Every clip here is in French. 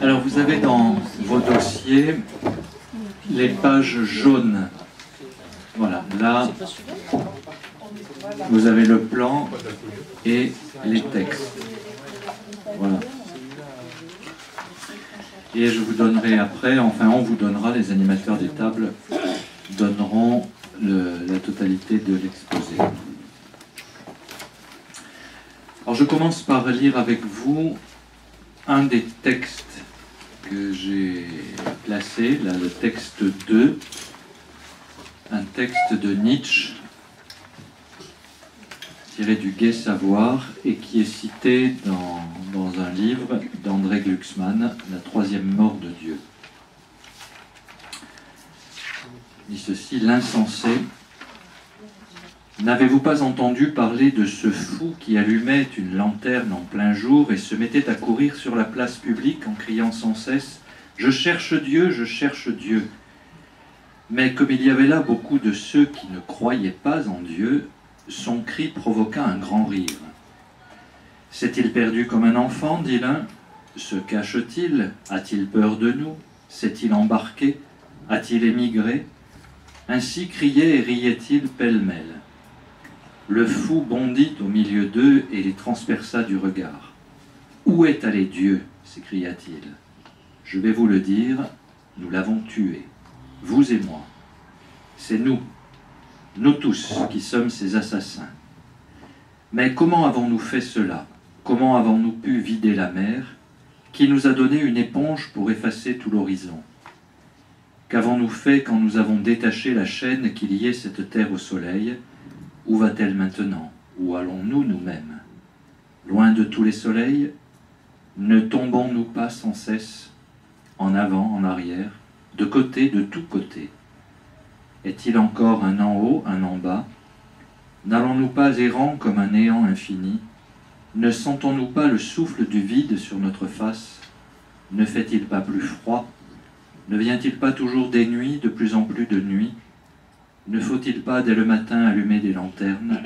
Alors vous avez dans vos dossiers les pages jaunes. Voilà, là vous avez le plan et les textes. Voilà. Et je vous donnerai après, enfin on vous donnera, les animateurs des tables donneront la totalité de l'exposé. Alors je commence par lire avec vous un des textes que j'ai placé, là le texte 2, un texte de Nietzsche, tiré du Gai Savoir, et qui est cité dans un livre d'André Glucksmann, La troisième mort de Dieu. Il dit ceci: l'insensé. N'avez-vous pas entendu parler de ce fou qui allumait une lanterne en plein jour et se mettait à courir sur la place publique en criant sans cesse « Je cherche Dieu, je cherche Dieu ». Mais comme il y avait là beaucoup de ceux qui ne croyaient pas en Dieu, son cri provoqua un grand rire. « S'est-il perdu comme un enfant ?» dit l'un. « Se cache-t-il? A-t-il peur de nous? S'est-il embarqué? A-t-il émigré ?» Ainsi criait et riait-il pêle-mêle. Le fou bondit au milieu d'eux et les transperça du regard. « Où est allé Dieu ?» s'écria-t-il. « Je vais vous le dire, nous l'avons tué, vous et moi. C'est nous tous qui sommes ces assassins. Mais comment avons-nous fait cela? Comment avons-nous pu vider la mer? Qui nous a donné une éponge pour effacer tout l'horizon? Qu'avons-nous fait quand nous avons détaché la chaîne qui liait cette terre au soleil? Où va-t-elle maintenant? Où allons-nous nous-mêmes? Loin de tous les soleils? Ne tombons-nous pas sans cesse, en avant, en arrière, de côté, de tous côtés? Est-il encore un en haut, un en bas? N'allons-nous pas errant comme un néant infini? Ne sentons-nous pas le souffle du vide sur notre face? Ne fait-il pas plus froid? Ne vient-il pas toujours des nuits, de plus en plus de nuits? Ne faut-il pas dès le matin allumer des lanternes?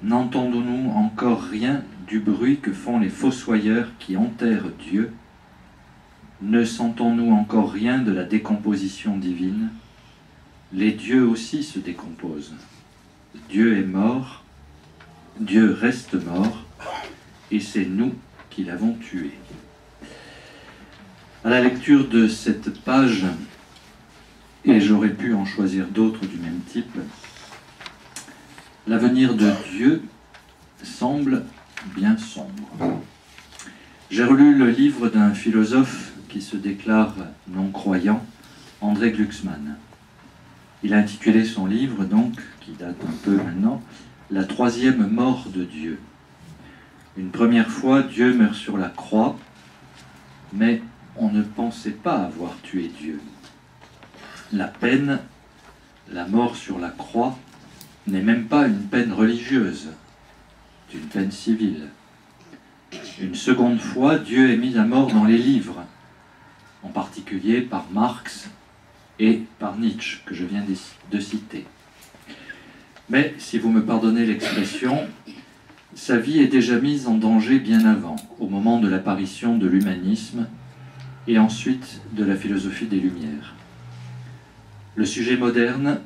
N'entendons-nous encore rien du bruit que font les fossoyeurs qui enterrent Dieu? Ne sentons-nous encore rien de la décomposition divine? Les dieux aussi se décomposent. Dieu est mort, Dieu reste mort, et c'est nous qui l'avons tué. À la lecture de cette page, et j'aurais pu en choisir d'autres du même type, l'avenir de Dieu semble bien sombre. J'ai relu le livre d'un philosophe qui se déclare non-croyant, André Glucksmann. Il a intitulé son livre, donc, qui date un peu maintenant, « La troisième mort de Dieu ». Une première fois, Dieu meurt sur la croix, mais on ne pensait pas avoir tué Dieu. La peine, la mort sur la croix, n'est même pas une peine religieuse, c'est une peine civile. Une seconde fois, Dieu est mis à mort dans les livres, en particulier par Marx et par Nietzsche, que je viens de citer. Mais, si vous me pardonnez l'expression, sa vie est déjà mise en danger bien avant, au moment de l'apparition de l'humanisme et ensuite de la philosophie des Lumières. Le sujet moderne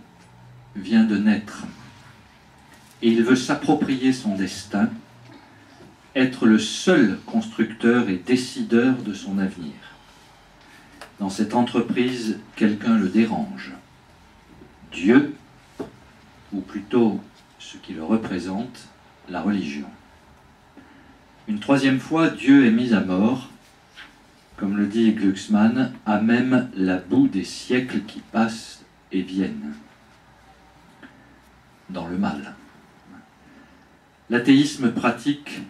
vient de naître et il veut s'approprier son destin, être le seul constructeur et décideur de son avenir. Dans cette entreprise, quelqu'un le dérange. Dieu, ou plutôt ce qui le représente, la religion. Une troisième fois, Dieu est mis à mort, comme le dit Glucksmann, à même la bout des siècles qui passent et viennent, dans le mal. L'athéisme pratique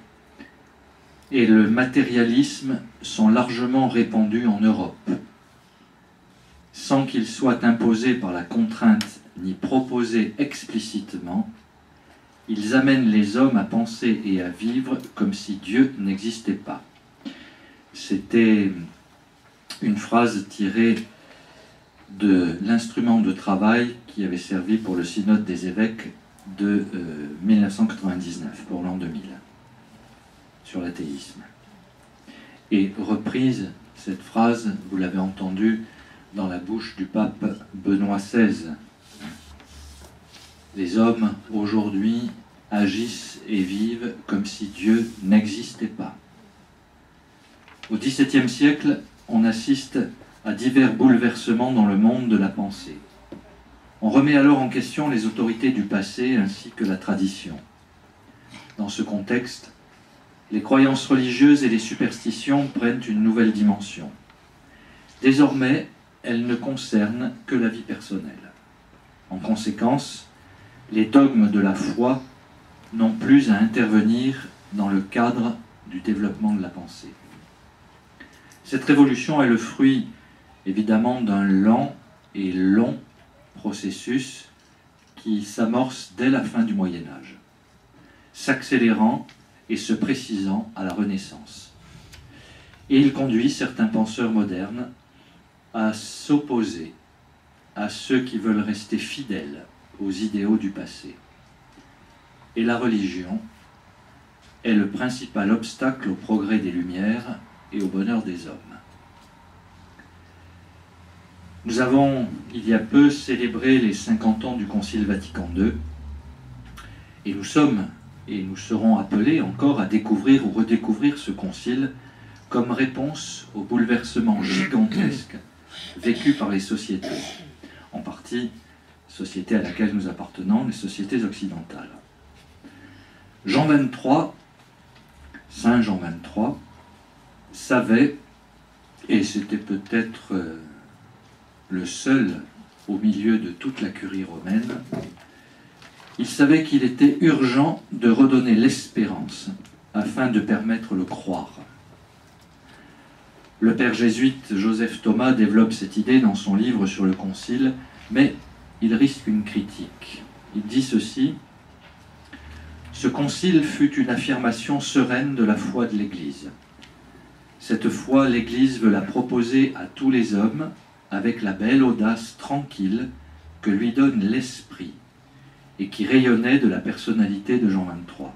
et le matérialisme sont largement répandus en Europe, sans qu'ils soient imposés par la contrainte ni proposés explicitement. Ils amènent les hommes à penser et à vivre comme si Dieu n'existait pas. C'était une phrase tirée de l'instrument de travail qui avait servi pour le synode des évêques de 1999, pour l'an 2000, sur l'athéisme. Et reprise, cette phrase, vous l'avez entendue dans la bouche du pape Benoît XVI. Les hommes, aujourd'hui, agissent et vivent comme si Dieu n'existait pas. Au XVIIe siècle, on assiste à divers bouleversements dans le monde de la pensée. On remet alors en question les autorités du passé ainsi que la tradition. Dans ce contexte, les croyances religieuses et les superstitions prennent une nouvelle dimension. Désormais, elles ne concernent que la vie personnelle. En conséquence, les dogmes de la foi n'ont plus à intervenir dans le cadre du développement de la pensée. Cette révolution est le fruit, évidemment, d'un lent et long processus qui s'amorce dès la fin du Moyen-Âge, s'accélérant et se précisant à la Renaissance. Et il conduit certains penseurs modernes à s'opposer à ceux qui veulent rester fidèles aux idéaux du passé. Et la religion est le principal obstacle au progrès des Lumières et au bonheur des hommes. Nous avons, il y a peu, célébré les 50 ans du Concile Vatican II, et nous sommes, et nous serons appelés encore à découvrir ou redécouvrir ce concile comme réponse aux bouleversements gigantesques vécus par les sociétés, en partie sociétés à laquelle nous appartenons, les sociétés occidentales. Jean XXIII, Saint Jean XXIII, savait, et c'était peut-être le seul au milieu de toute la curie romaine, il savait qu'il était urgent de redonner l'espérance afin de permettre le croire. Le père jésuite Joseph Thomas développe cette idée dans son livre sur le Concile, mais il risque une critique. Il dit ceci: « Ce concile fut une affirmation sereine de la foi de l'Église. Cette foi, l'Église veut la proposer à tous les hommes avec la belle audace tranquille que lui donne l'esprit et qui rayonnait de la personnalité de Jean XXIII.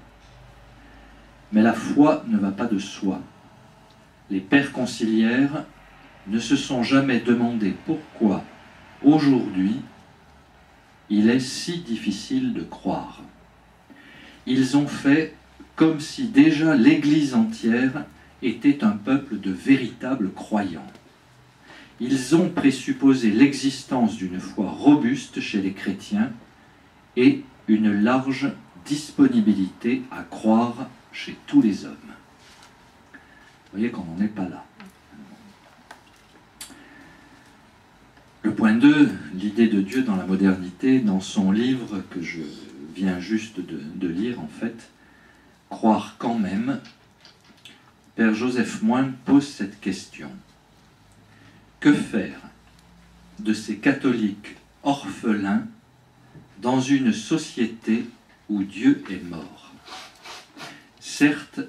Mais la foi ne va pas de soi. Les pères conciliaires ne se sont jamais demandé pourquoi, aujourd'hui, il est si difficile de croire. Ils ont fait comme si déjà l'Église entière était un peuple de véritables croyants. Ils ont présupposé l'existence d'une foi robuste chez les chrétiens et une large disponibilité à croire chez tous les hommes. » Vous voyez qu'on n'en est pas là. Le point 2, l'idée de Dieu dans la modernité, dans son livre que je viens juste de lire en fait, Croire quand même, Père Joseph Moine pose cette question. Que faire de ces catholiques orphelins dans une société où Dieu est mort? Certes,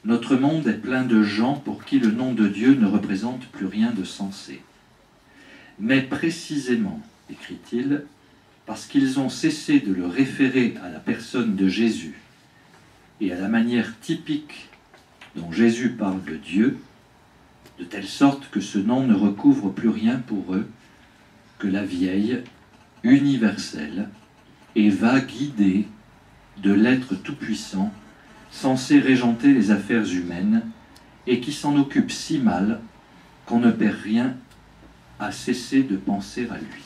notre monde est plein de gens pour qui le nom de Dieu ne représente plus rien de sensé. Mais précisément, écrit-il, parce qu'ils ont cessé de le référer à la personne de Jésus et à la manière typique dont Jésus parle de Dieu, de telle sorte que ce nom ne recouvre plus rien pour eux que la vieille, universelle et vague idée de l'être tout-puissant censé régenter les affaires humaines et qui s'en occupe si mal qu'on ne perd rien à cesser de penser à lui.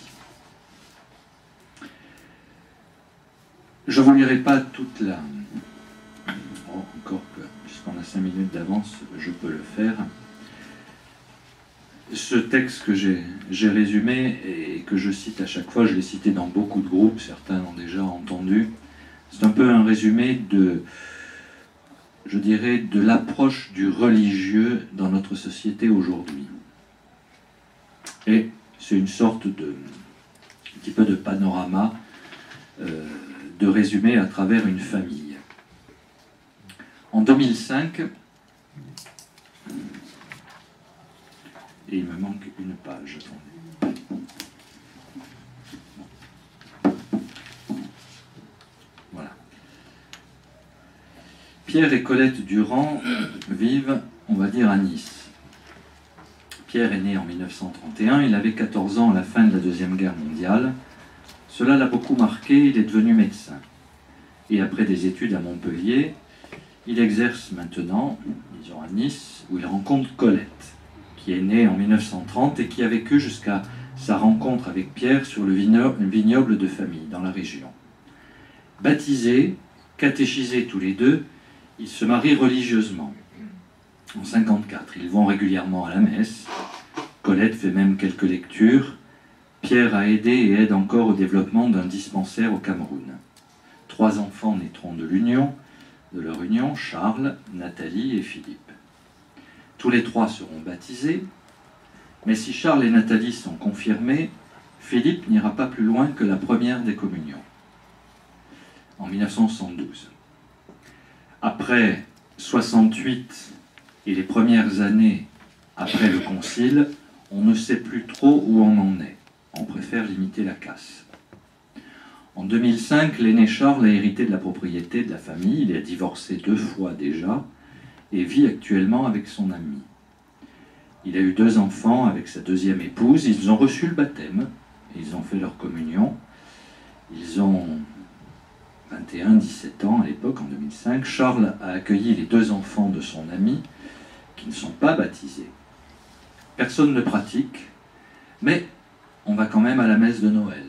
Je ne vous lirai pas toute la... Oh, encore que, puisqu'on a 5 minutes d'avance, je peux le faire. Ce texte que j'ai résumé et que je cite à chaque fois, je l'ai cité dans beaucoup de groupes, certains l'ont déjà entendu, c'est un peu un résumé de, je dirais, de l'approche du religieux dans notre société aujourd'hui. Et c'est une sorte de, un petit peu de panorama, de résumé à travers une famille. En 2005, et il me manque une page, attendez. Pierre et Colette Durand vivent, on va dire, à Nice. Pierre est né en 1931, il avait 14 ans à la fin de la Deuxième Guerre mondiale. Cela l'a beaucoup marqué, il est devenu médecin. Et après des études à Montpellier, il exerce maintenant, disons à Nice, où il rencontre Colette, qui est née en 1930 et qui a vécu jusqu'à sa rencontre avec Pierre sur le vignoble de famille dans la région. Baptisés, catéchisés tous les deux, ils se marient religieusement. En 1954, ils vont régulièrement à la messe. Colette fait même quelques lectures. Pierre a aidé et aide encore au développement d'un dispensaire au Cameroun. 3 enfants naîtront de leur union, Charles, Nathalie et Philippe. Tous les 3 seront baptisés, mais si Charles et Nathalie sont confirmés, Philippe n'ira pas plus loin que la première des communions, en 1972. Après 68 et les premières années après le concile, on ne sait plus trop où on en est. On préfère limiter la casse. En 2005, l'aîné Charles a hérité de la propriété de la famille. Il a divorcé 2 fois déjà et vit actuellement avec son ami. Il a eu 2 enfants avec sa deuxième épouse. Ils ont reçu le baptême. Ils ont fait leur communion. Ils ont 21-17 ans à l'époque, en 2005. Charles a accueilli les 2 enfants de son ami qui ne sont pas baptisés. Personne ne pratique, mais on va quand même à la messe de Noël.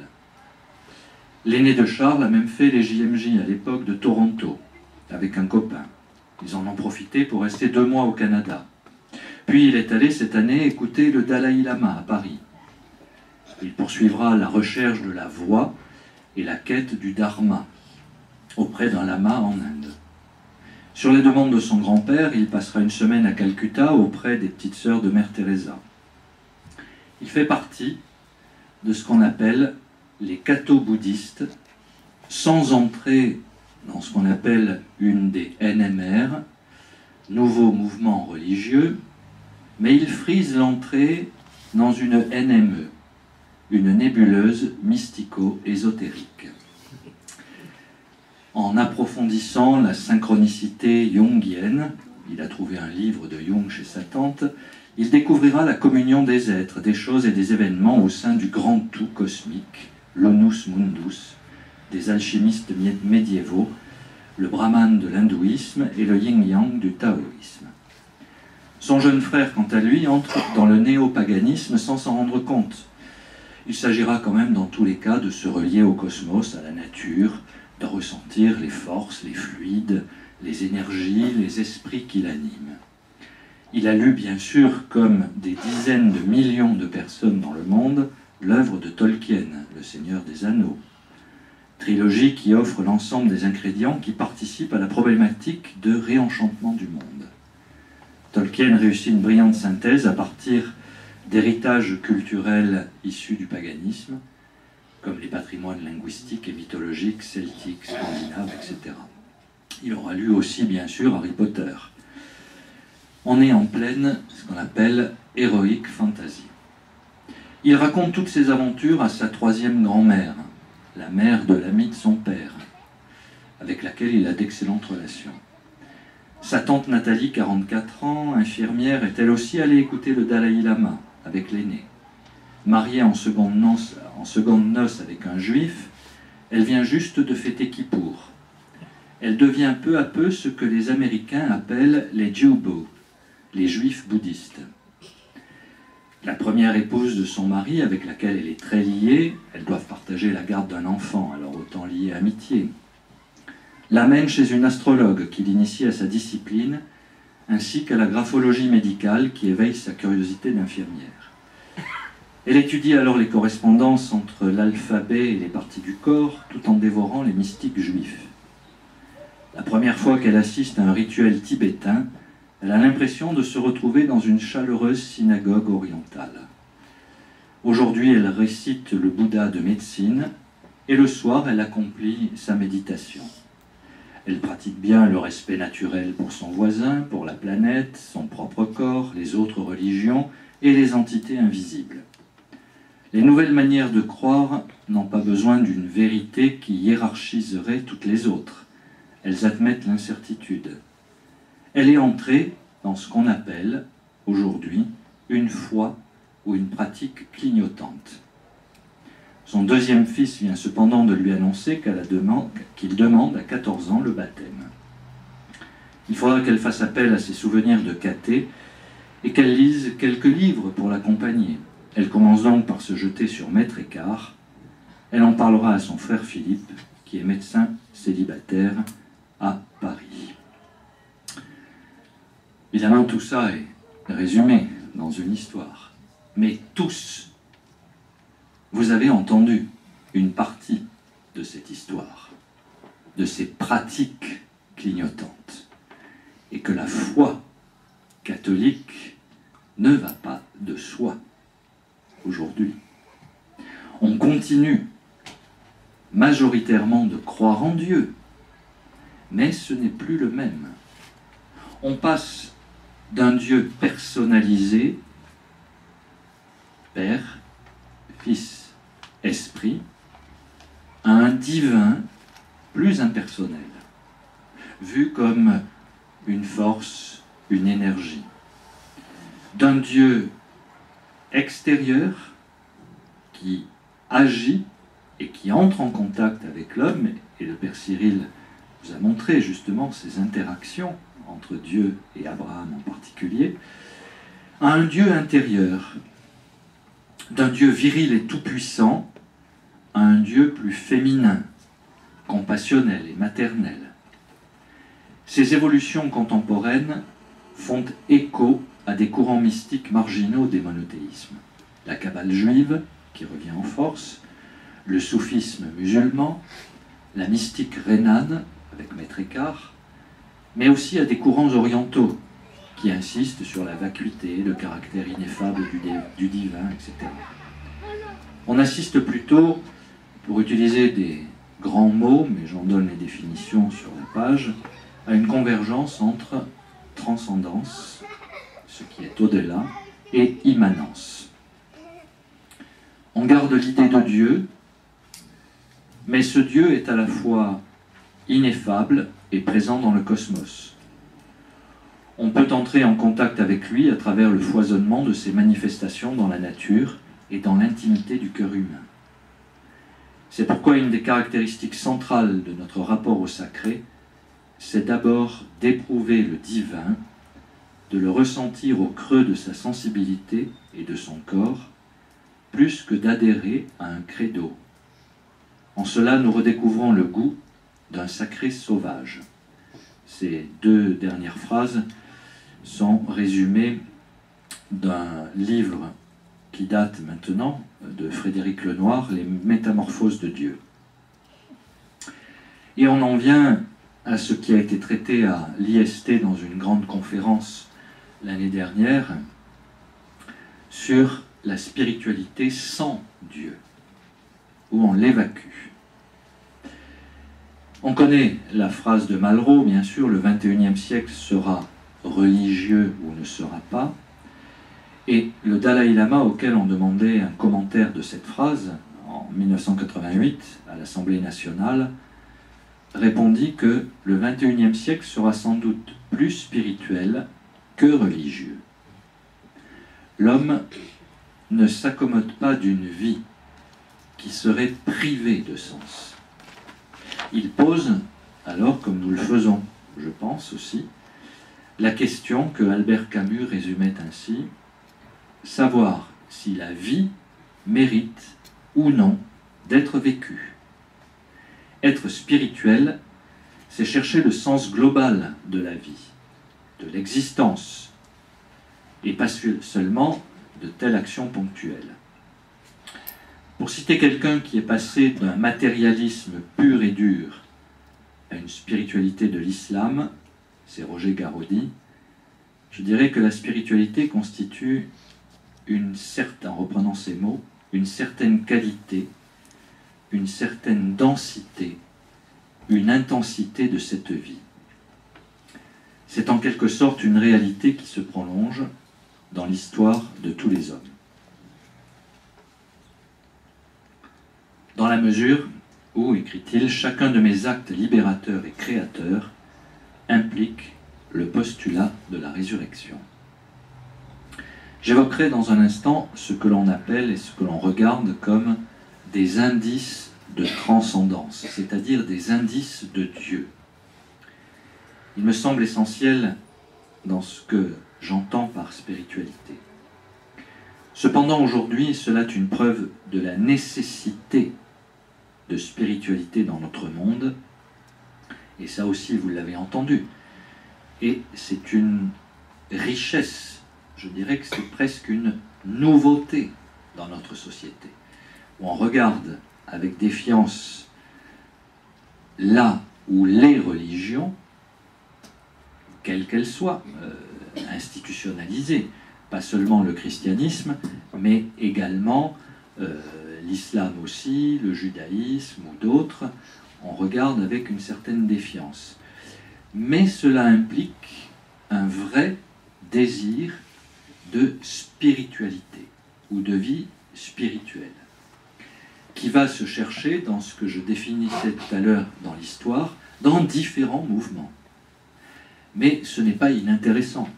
L'aîné de Charles a même fait les JMJ à l'époque de Toronto, avec un copain. Ils en ont profité pour rester 2 mois au Canada. Puis il est allé cette année écouter le Dalai Lama à Paris. Il poursuivra la recherche de la voie et la quête du Dharma auprès d'un lama en Inde. Sur les demandes de son grand-père, il passera une semaine à Calcutta auprès des petites sœurs de Mère Teresa. Il fait partie de ce qu'on appelle les catho-bouddhistes, sans entrer dans ce qu'on appelle une des NMR, nouveaux mouvements religieux, mais il frise l'entrée dans une NME, une nébuleuse mystico-ésotérique. En approfondissant la synchronicité jungienne, il a trouvé un livre de Jung chez sa tante, il découvrira la communion des êtres, des choses et des événements au sein du grand tout cosmique, l'Onus Mundus, des alchimistes médiévaux, le brahman de l'hindouisme et le yin-yang du taoïsme. Son jeune frère, quant à lui, entre dans le néopaganisme sans s'en rendre compte. Il s'agira quand même dans tous les cas de se relier au cosmos, à la nature, de ressentir les forces, les fluides, les énergies, les esprits qui l'animent. Il a lu, bien sûr, comme des dizaines de millions de personnes dans le monde, l'œuvre de Tolkien, Le Seigneur des Anneaux. Trilogie qui offre l'ensemble des ingrédients qui participent à la problématique de réenchantement du monde. Tolkien réussit une brillante synthèse à partir d'héritages culturels issus du paganisme, comme les patrimoines linguistiques et mythologiques, celtiques, scandinaves, etc. Il aura lu aussi, bien sûr, Harry Potter. On est en pleine, ce qu'on appelle, heroic fantasy. Il raconte toutes ses aventures à sa 3e grand-mère, la mère de l'ami de son père, avec laquelle il a d'excellentes relations. Sa tante Nathalie, 44 ans, infirmière, est elle aussi allée écouter le Dalai Lama avec l'aîné. Mariée en seconde noce avec un juif, elle vient juste de fêter Kippour. Elle devient peu à peu ce que les Américains appellent les Jewbo, les juifs bouddhistes. La première épouse de son mari, avec laquelle elle est très liée, elles doivent partager la garde d'un enfant, alors autant liée amitié, l'amène chez une astrologue qui l'initie à sa discipline, ainsi qu'à la graphologie médicale qui éveille sa curiosité d'infirmière. Elle étudie alors les correspondances entre l'alphabet et les parties du corps, tout en dévorant les mystiques juifs. La première fois qu'elle assiste à un rituel tibétain, elle a l'impression de se retrouver dans une chaleureuse synagogue orientale. Aujourd'hui, elle récite le Bouddha de médecine, et le soir, elle accomplit sa méditation. Elle pratique bien le respect naturel pour son voisin, pour la planète, son propre corps, les autres religions et les entités invisibles. Les nouvelles manières de croire n'ont pas besoin d'une vérité qui hiérarchiserait toutes les autres. elles admettent l'incertitude. Elle est entrée dans ce qu'on appelle, aujourd'hui, une foi ou une pratique clignotante. Son deuxième fils vient cependant de lui annoncer qu'il demande à 14 ans le baptême. Il faudra qu'elle fasse appel à ses souvenirs de caté et qu'elle lise quelques livres pour l'accompagner. Elle commence donc par se jeter sur Maître Écart. Elle en parlera à son frère Philippe, qui est médecin célibataire à Paris. Évidemment, tout ça est résumé dans une histoire. Mais tous, vous avez entendu une partie de cette histoire, de ces pratiques clignotantes, et que la foi catholique ne va pas de soi aujourd'hui. On continue majoritairement de croire en Dieu, mais ce n'est plus le même. On passe d'un Dieu personnalisé, Père, Fils, Esprit, à un divin plus impersonnel, vu comme une force, une énergie. D'un Dieu extérieur qui agit et qui entre en contact avec l'homme, et le Père Cyril vous a montré justement ces interactions entre Dieu et Abraham en particulier, à un Dieu intérieur, d'un Dieu viril et tout-puissant à un Dieu plus féminin, compassionnel et maternel. Ces évolutions contemporaines font écho à des courants mystiques marginaux des monothéismes. La Kabbale juive, qui revient en force, le soufisme musulman, la mystique rhénane, avec Maître Écart, mais aussi à des courants orientaux, qui insistent sur la vacuité, le caractère ineffable du divin, etc. On assiste plutôt, pour utiliser des grands mots, mais j'en donne les définitions sur la page, à une convergence entre transcendance, ce qui est au-delà, et immanence. On garde l'idée de Dieu, mais ce Dieu est à la fois ineffable et présent dans le cosmos. On peut entrer en contact avec lui à travers le foisonnement de ses manifestations dans la nature et dans l'intimité du cœur humain. C'est pourquoi une des caractéristiques centrales de notre rapport au sacré, c'est d'abord d'éprouver le divin, de le ressentir au creux de sa sensibilité et de son corps, plus que d'adhérer à un credo. En cela, nous redécouvrons le goût d'un sacré sauvage. Ces deux dernières phrases sont résumées d'un livre qui date maintenant de Frédéric Lenoir, Les Métamorphoses de Dieu. Et on en vient à ce qui a été traité à l'IST dans une grande conférence l'année dernière sur la spiritualité sans Dieu, où on l'évacue. On connaît la phrase de Malraux, bien sûr, le XXIe siècle sera religieux ou ne sera pas. Et le Dalai Lama, auquel on demandait un commentaire de cette phrase en 1988 à l'Assemblée nationale, répondit que le XXIe siècle sera sans doute plus spirituel que religieux. L'homme ne s'accommode pas d'une vie qui serait privée de sens. Il pose, alors comme nous le faisons, je pense aussi, la question que Albert Camus résumait ainsi: savoir si la vie mérite ou non d'être vécue. Être spirituel, c'est chercher le sens global de la vie, de l'existence, et pas seulement de telle action ponctuelle. Pour citer quelqu'un qui est passé d'un matérialisme pur et dur à une spiritualité de l'islam, c'est Roger Garaudy, je dirais que la spiritualité constitue en reprenant ces mots, une certaine qualité, une certaine densité, une intensité de cette vie. C'est en quelque sorte une réalité qui se prolonge dans l'histoire de tous les hommes. Dans la mesure où, écrit-il, chacun de mes actes libérateurs et créateurs implique le postulat de la résurrection. J'évoquerai dans un instant ce que l'on appelle et ce que l'on regarde comme des indices de transcendance, c'est-à-dire des indices de Dieu. Il me semble essentiel dans ce que j'entends par spiritualité. Cependant, aujourd'hui, cela est une preuve de la nécessité de spiritualité dans notre monde, et ça aussi, vous l'avez entendu. Et c'est une richesse, je dirais que c'est presque une nouveauté dans notre société, où on regarde avec défiance là où les religions, quelles qu'elles soient, institutionnalisées, pas seulement le christianisme, mais également l'islam aussi, le judaïsme ou d'autres, on regarde avec une certaine défiance. Mais cela implique un vrai désir de spiritualité ou de vie spirituelle qui va se chercher dans ce que je définissais tout à l'heure dans l'histoire, dans différents mouvements. Mais ce n'est pas inintéressant.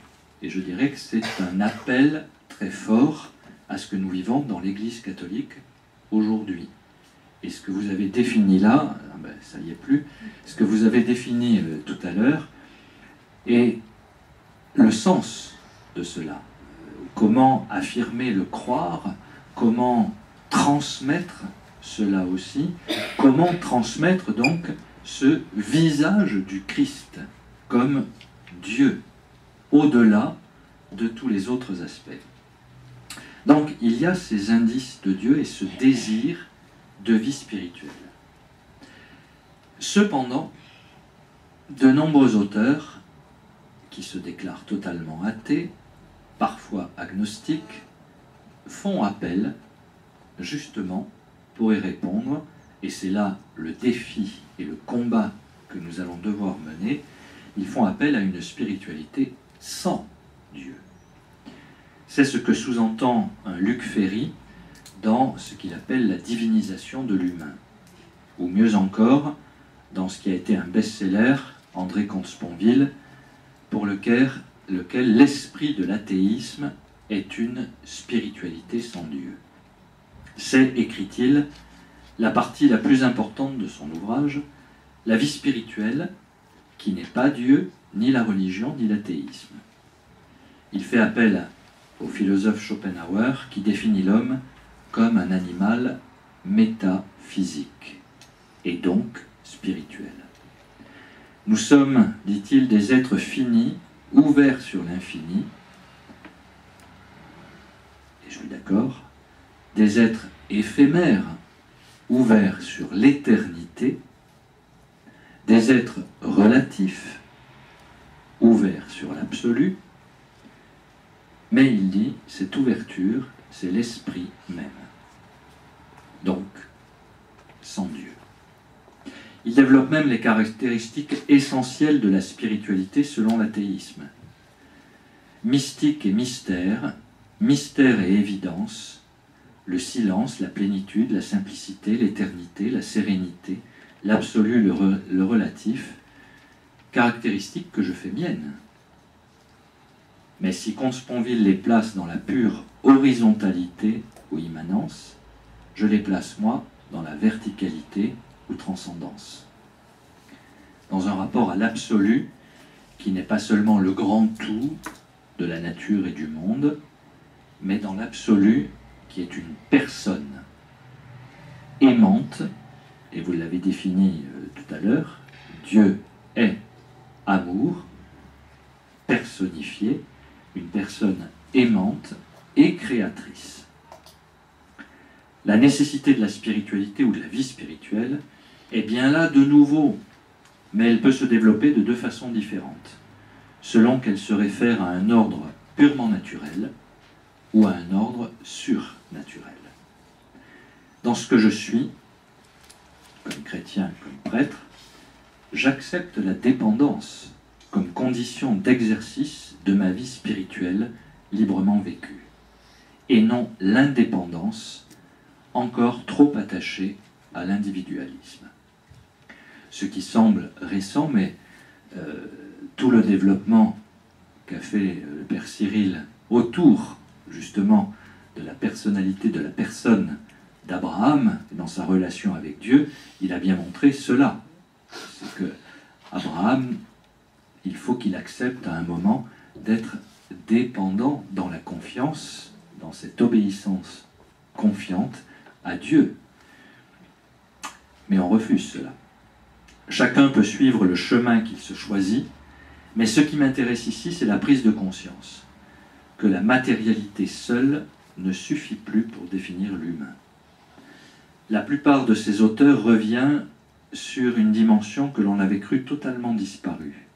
Et je dirais que c'est un appel très fort à ce que nous vivons dans l'Église catholique aujourd'hui. Et ce que vous avez défini là, ça n'y est plus, ce que vous avez défini tout à l'heure, est le sens de cela. Comment affirmer le croire, comment transmettre cela aussi, comment transmettre donc ce visage du Christ comme Dieu, au-delà de tous les autres aspects. Donc il y a ces indices de Dieu et ce désir de vie spirituelle. Cependant, de nombreux auteurs qui se déclarent totalement athées, parfois agnostiques, font appel justement pour y répondre, et c'est là le défi et le combat que nous allons devoir mener. Ils font appel à une spiritualité sans Dieu. C'est ce que sous-entend un Luc Ferry dans ce qu'il appelle la divinisation de l'humain, ou mieux encore, dans ce qui a été un best-seller, André Comte-Sponville, pour lequel l'esprit de l'athéisme est une spiritualité sans Dieu. C'est, écrit-il, la partie la plus importante de son ouvrage, la vie spirituelle, qui n'est pas Dieu, ni la religion, ni l'athéisme. Il fait appel au philosophe Schopenhauer qui définit l'homme comme un animal métaphysique et donc spirituel. Nous sommes, dit-il, des êtres finis, ouverts sur l'infini, et je suis d'accord, des êtres éphémères, ouverts sur l'éternité, des êtres relatifs, ouverts sur l'absolu, mais il dit, cette ouverture, c'est l'esprit même. Donc, sans Dieu. Il développe même les caractéristiques essentielles de la spiritualité selon l'athéisme. Mystique et mystère, mystère et évidence, le silence, la plénitude, la simplicité, l'éternité, la sérénité, l'absolu, le relatif, caractéristiques que je fais miennes. Mais si Comte-Sponville les place dans la pure horizontalité ou immanence, je les place, moi, dans la verticalité ou transcendance. Dans un rapport à l'absolu, qui n'est pas seulement le grand tout de la nature et du monde, mais dans l'absolu qui est une personne aimante, et vous l'avez défini tout à l'heure, Dieu est amour, personnifié, une personne aimante et créatrice. La nécessité de la spiritualité ou de la vie spirituelle est bien là de nouveau, mais elle peut se développer de deux façons différentes, selon qu'elle se réfère à un ordre purement naturel ou à un ordre surnaturel. Dans ce que je suis, comme chrétien, comme prêtre, j'accepte la dépendance comme condition d'exercice de ma vie spirituelle librement vécue, et non l'indépendance encore trop attachée à l'individualisme. Ce qui semble récent, mais tout le développement qu'a fait le père Cyril autour, justement, de la personnalité, de la personne d'Abraham, dans sa relation avec Dieu, il a bien montré cela. C'est que Abraham, il faut qu'il accepte à un moment d'être dépendant dans la confiance, dans cette obéissance confiante à Dieu. Mais on refuse cela. Chacun peut suivre le chemin qu'il se choisit, mais ce qui m'intéresse ici, c'est la prise de conscience que la matérialité seule ne suffit plus pour définir l'humain. La plupart de ces auteurs reviennent sur une dimension que l'on avait cru totalement disparue,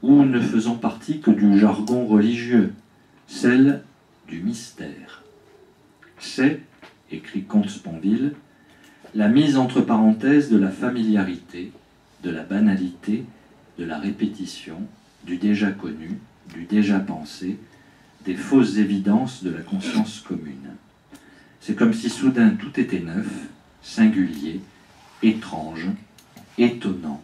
ou ne faisant partie que du jargon religieux, celle du mystère. C'est, écrit Comte Sponville, la mise entre parenthèses de la familiarité, de la banalité, de la répétition, du déjà connu, du déjà pensé, des fausses évidences de la conscience commune. C'est comme si soudain tout était neuf, singulier, étrange, étonnant,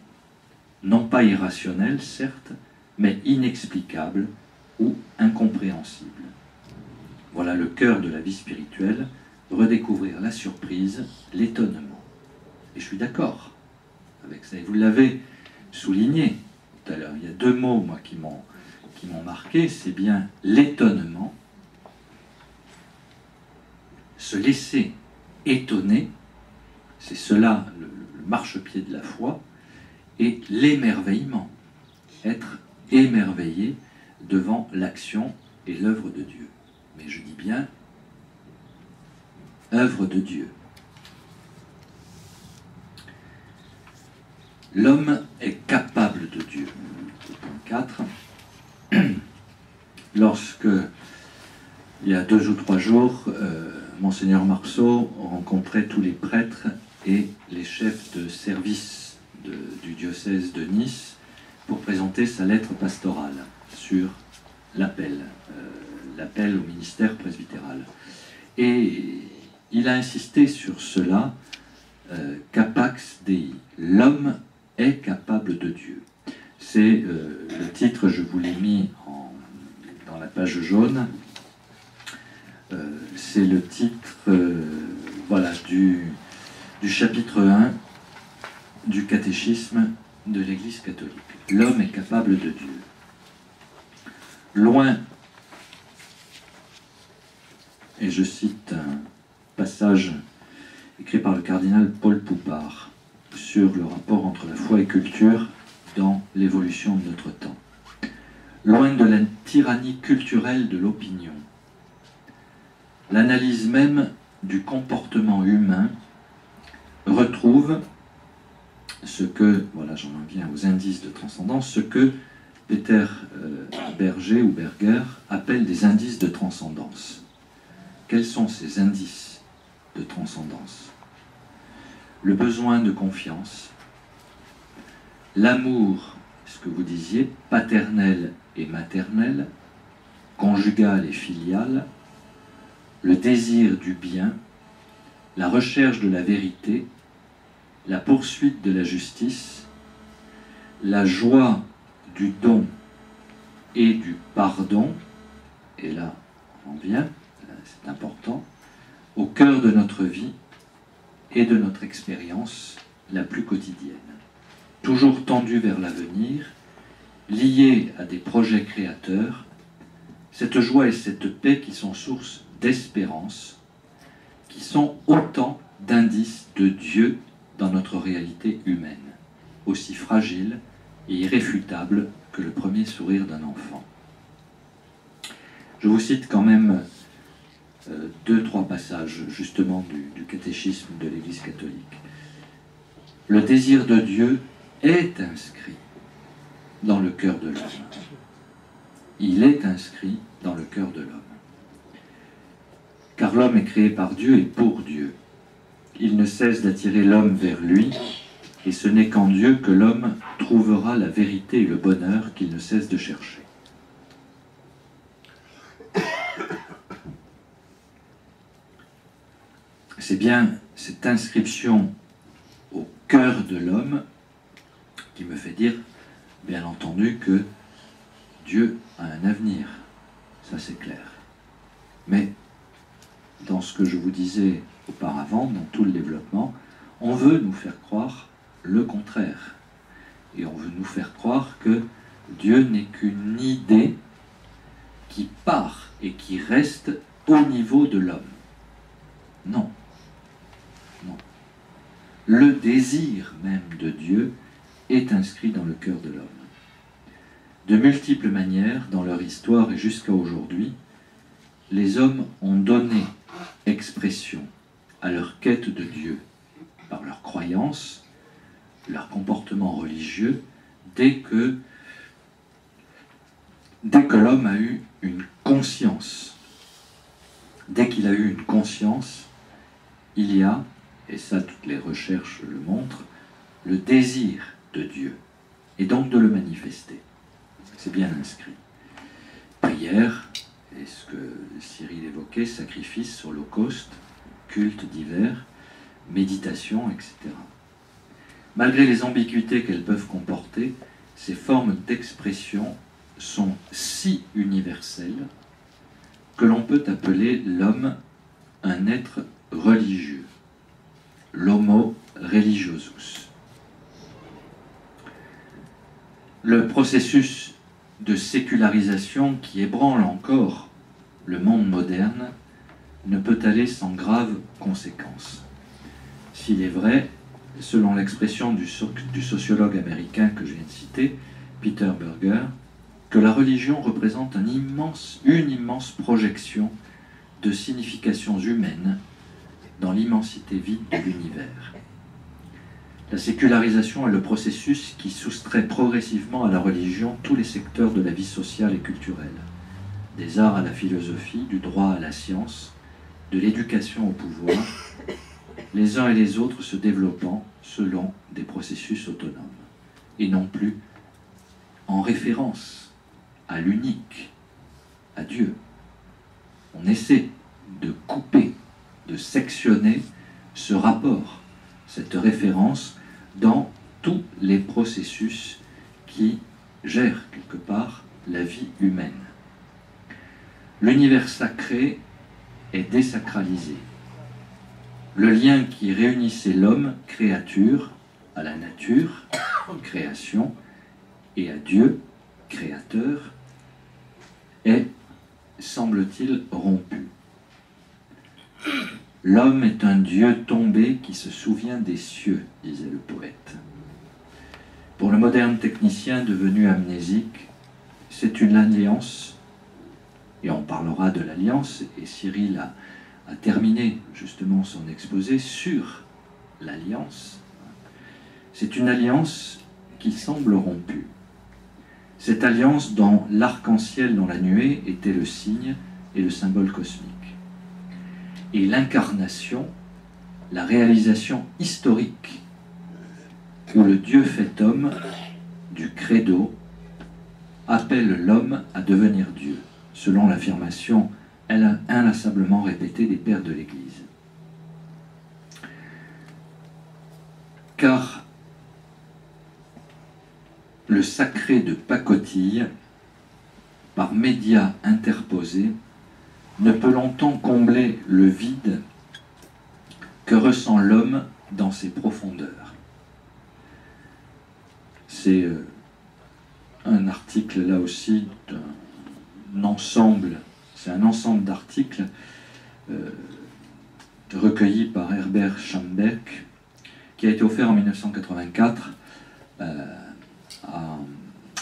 non pas irrationnel, certes, mais inexplicable ou incompréhensible. Voilà le cœur de la vie spirituelle, redécouvrir la surprise, l'étonnement. Et je suis d'accord avec ça, et vous l'avez souligné tout à l'heure. Il y a deux mots, moi, qui m'ont marqué, c'est bien l'étonnement, se laisser étonner, c'est cela le marchepied de la foi, et l'émerveillement, être émerveillé devant l'action et l'œuvre de Dieu. Mais je dis bien œuvre de Dieu. L'homme est capable de Dieu. Point 4. Lorsque, il y a 2 ou 3 jours, Monseigneur Marceau rencontrait tous les prêtres et les chefs de service du diocèse de Nice pour présenter sa lettre pastorale sur l'appel au ministère presbytéral. Et il a insisté sur cela, capax Dei, l'homme est capable de Dieu. C'est le titre, je vous l'ai mis dans la page jaune, c'est le titre voilà, du chapitre 1 du catéchisme de l'Église catholique. L'homme est capable de Dieu. Loin, et je cite un passage écrit par le cardinal Paul Poupart sur le rapport entre la foi et culture dans l'évolution de notre temps. Loin de la tyrannie culturelle de l'opinion, l'analyse même du comportement humain retrouve ce que, voilà, j'en viens aux indices de transcendance, ce que Peter Berger ou Berger appelle des indices de transcendance. Quels sont ces indices de transcendance? Le besoin de confiance, l'amour, ce que vous disiez, paternel et maternel, conjugal et filial, le désir du bien, la recherche de la vérité, la poursuite de la justice, la joie du don et du pardon, et là on vient, c'est important, au cœur de notre vie et de notre expérience la plus quotidienne. Toujours tendue vers l'avenir, liée à des projets créateurs, cette joie et cette paix qui sont source d'espérance, qui sont autant d'indices de Dieu dans notre réalité humaine, aussi fragile et irréfutable que le premier sourire d'un enfant. Je vous cite quand même 2-3 passages justement du catéchisme de l'Église catholique. Le désir de Dieu est inscrit dans le cœur de l'homme. Il est inscrit dans le cœur de l'homme. Car l'homme est créé par Dieu et pour Dieu. Il ne cesse d'attirer l'homme vers lui, et ce n'est qu'en Dieu que l'homme trouvera la vérité et le bonheur qu'il ne cesse de chercher. C'est bien cette inscription cœur de l'homme qui me fait dire, bien entendu, que Dieu a un avenir. Ça, c'est clair. Mais dans ce que je vous disais auparavant, dans tout le développement, on veut nous faire croire le contraire. Et on veut nous faire croire que Dieu n'est qu'une idée qui part et qui reste au niveau de l'homme. Non. Non. Le désir même de Dieu est inscrit dans le cœur de l'homme. De multiples manières, dans leur histoire et jusqu'à aujourd'hui, les hommes ont donné expression à leur quête de Dieu par leur croyance, leur comportement religieux, dès que l'homme a eu une conscience. Dès qu'il a eu une conscience, il y a, et ça toutes les recherches le montrent, le désir de Dieu, et donc de le manifester. C'est bien inscrit. Prière, et ce que Cyril évoquait, sacrifice, holocauste, culte divers, méditation, etc. Malgré les ambiguïtés qu'elles peuvent comporter, ces formes d'expression sont si universelles que l'on peut appeler l'homme un être religieux, l'homo religiosus. Le processus de sécularisation qui ébranle encore le monde moderne ne peut aller sans graves conséquences. S'il est vrai, selon l'expression du sociologue américain que je viens de citer, Peter Berger, que la religion représente une immense projection de significations humaines dans l'immensité vide de l'univers. La sécularisation est le processus qui soustrait progressivement à la religion tous les secteurs de la vie sociale et culturelle, des arts à la philosophie, du droit à la science, de l'éducation au pouvoir, les uns et les autres se développant selon des processus autonomes, et non plus en référence à l'unique, à Dieu. On essaie de couper, de sectionner ce rapport, cette référence dans tous les processus qui gèrent quelque part la vie humaine. L'univers sacré est désacralisé. Le lien qui réunissait l'homme, créature, à la nature, création, et à Dieu, créateur, est, semble-t-il, rompu. L'homme est un Dieu tombé qui se souvient des cieux, disait le poète. Pour le moderne technicien devenu amnésique, c'est une alliance, et on parlera de l'alliance, et Cyril a terminé justement son exposé sur l'alliance. C'est une alliance qui semble rompue. Cette alliance dont l'arc-en-ciel dans la nuée était le signe et le symbole cosmique. Et l'incarnation, la réalisation historique où le Dieu fait homme du credo appelle l'homme à devenir Dieu, selon l'affirmation inlassablement répétée des pères de l'Église. Car le sacré de pacotille, par médias interposés, ne peut longtemps combler le vide que ressent l'homme dans ses profondeurs. C'est un article là aussi d'un ensemble, c'est un ensemble d'articles recueillis par Herbert Schomburg, qui a été offert en 1984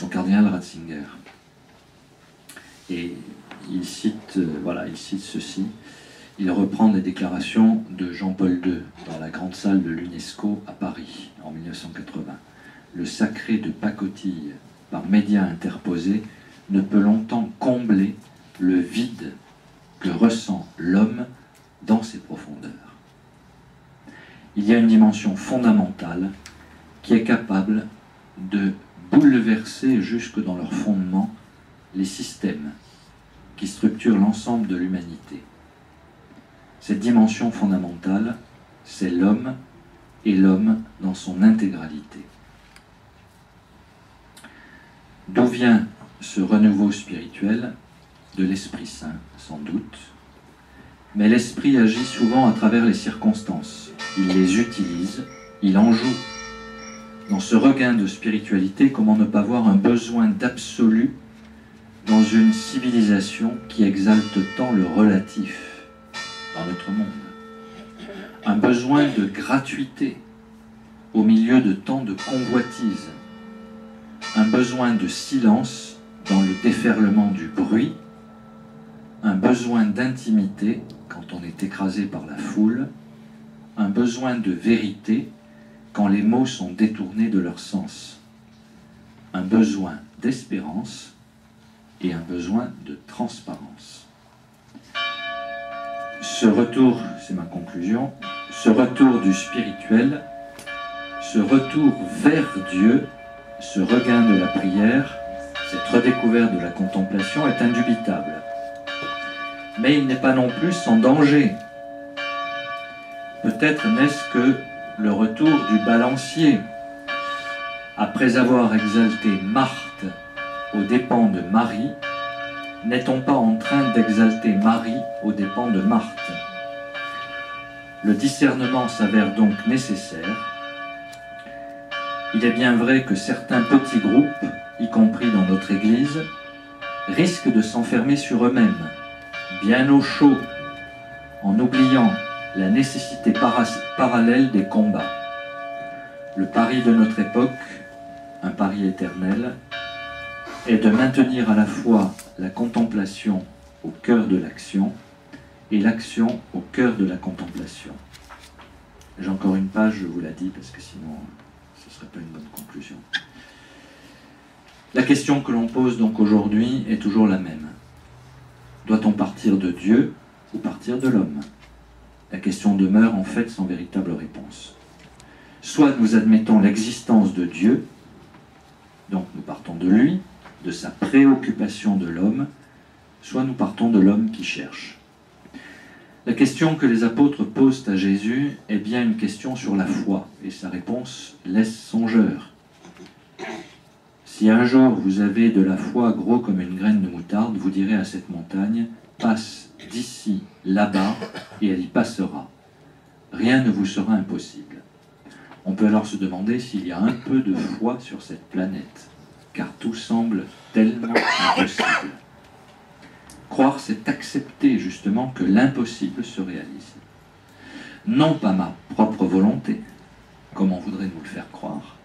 au cardinal Ratzinger. Et il cite ceci. Il reprend des déclarations de Jean-Paul II dans la grande salle de l'UNESCO à Paris en 1980. Le sacré de pacotille par médias interposés ne peut longtemps combler le vide que ressent l'homme dans ses profondeurs. Il y a une dimension fondamentale qui est capable de bouleverser jusque dans leur fondement les systèmes qui structurent l'ensemble de l'humanité. Cette dimension fondamentale, c'est l'homme et l'homme dans son intégralité. D'où vient ce renouveau spirituel? De l'Esprit Saint, sans doute. Mais l'Esprit agit souvent à travers les circonstances. Il les utilise, il en joue. Dans ce regain de spiritualité, comment ne pas voir un besoin d'absolu dans une civilisation qui exalte tant le relatif dans notre monde? Un besoin de gratuité au milieu de tant de convoitises. Un besoin de silence dans le déferlement du bruit. Un besoin d'intimité quand on est écrasé par la foule. Un besoin de vérité quand les mots sont détournés de leur sens. Un besoin d'espérance et un besoin de transparence. Ce retour, c'est ma conclusion, ce retour du spirituel, ce retour vers Dieu, ce regain de la prière, cette redécouverte de la contemplation est indubitable. Mais il n'est pas non plus sans danger. Peut-être n'est-ce que le retour du balancier. Après avoir exalté Marthe aux dépens de Marie, n'est-on pas en train d'exalter Marie aux dépens de Marthe? Le discernement s'avère donc nécessaire. Il est bien vrai que certains petits groupes, y compris dans notre Église, risquent de s'enfermer sur eux-mêmes, bien au chaud, en oubliant la nécessité parallèle des combats. Le pari de notre époque, un pari éternel, est de maintenir à la fois la contemplation au cœur de l'action et l'action au cœur de la contemplation. J'ai encore une page, je vous l'ai dit, parce que sinon ce ne serait pas une bonne conclusion. La question que l'on pose donc aujourd'hui est toujours la même. Doit-on partir de Dieu ou partir de l'homme? La question demeure en fait sans véritable réponse. Soit nous admettons l'existence de Dieu, donc nous partons de lui, de sa préoccupation de l'homme, soit nous partons de l'homme qui cherche. La question que les apôtres posent à Jésus est bien une question sur la foi, et sa réponse laisse songeur. Si un jour vous avez de la foi gros comme une graine de moutarde, vous direz à cette montagne, passe d'ici, là-bas, et elle y passera. Rien ne vous sera impossible. On peut alors se demander s'il y a un peu de foi sur cette planète, car tout semble tellement impossible. Croire, c'est accepter justement que l'impossible se réalise. Non pas ma propre volonté, comme on voudrait nous le faire croire,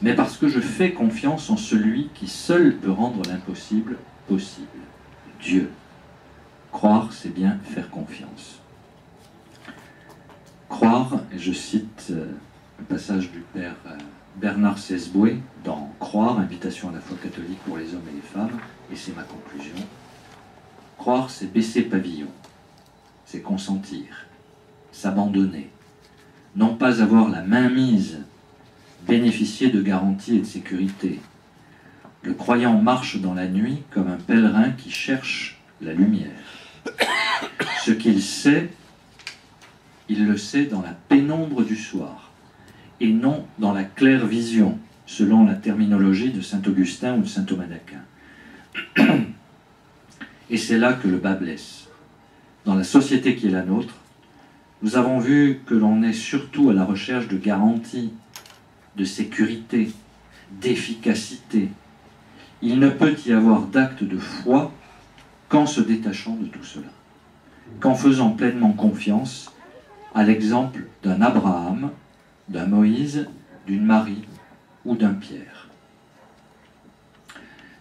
mais parce que je fais confiance en celui qui seul peut rendre l'impossible possible, Dieu. Croire, c'est bien faire confiance. Croire, et je cite le passage du père Bernard Sesboué dans Croire, invitation à la foi catholique pour les hommes et les femmes, et c'est ma conclusion. Croire, c'est baisser pavillon, c'est consentir, s'abandonner, non pas avoir la main mise, bénéficier de garanties et de sécurité. Le croyant marche dans la nuit comme un pèlerin qui cherche la lumière. Ce qu'il sait, il le sait dans la pénombre du soir, et non dans la claire vision, selon la terminologie de saint Augustin ou de saint Thomas d'Aquin. Et c'est là que le bât blesse. Dans la société qui est la nôtre, nous avons vu que l'on est surtout à la recherche de garanties, de sécurité, d'efficacité. Il ne peut y avoir d'acte de foi qu'en se détachant de tout cela, qu'en faisant pleinement confiance à l'exemple d'un Abraham, d'un Moïse, d'une Marie ou d'un Pierre.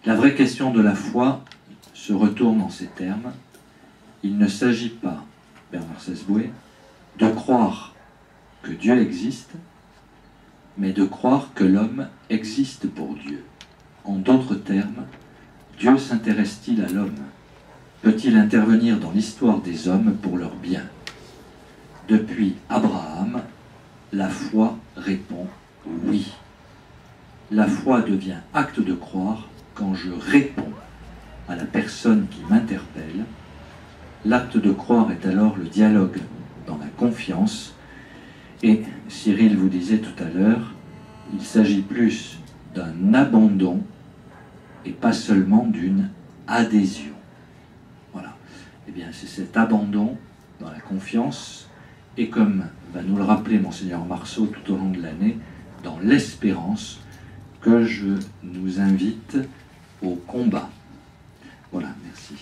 La vraie question de la foi se retourne en ces termes. Il ne s'agit pas, Bernard Sesboué, de croire que Dieu existe, mais de croire que l'homme existe pour Dieu. En d'autres termes, Dieu s'intéresse-t-il à l'homme? Peut-il intervenir dans l'histoire des hommes pour leur bien? Depuis Abraham, la foi répond oui. La foi devient acte de croire quand je réponds à la personne qui m'interpelle. L'acte de croire est alors le dialogue dans la confiance, Et Cyril vous disait tout à l'heure, il s'agit plus d'un abandon et pas seulement d'une adhésion. Voilà. Eh bien, c'est cet abandon dans la confiance, et comme va nous le rappeler Monseigneur Marceau tout au long de l'année, dans l'espérance, que je nous invite au combat. Voilà, merci.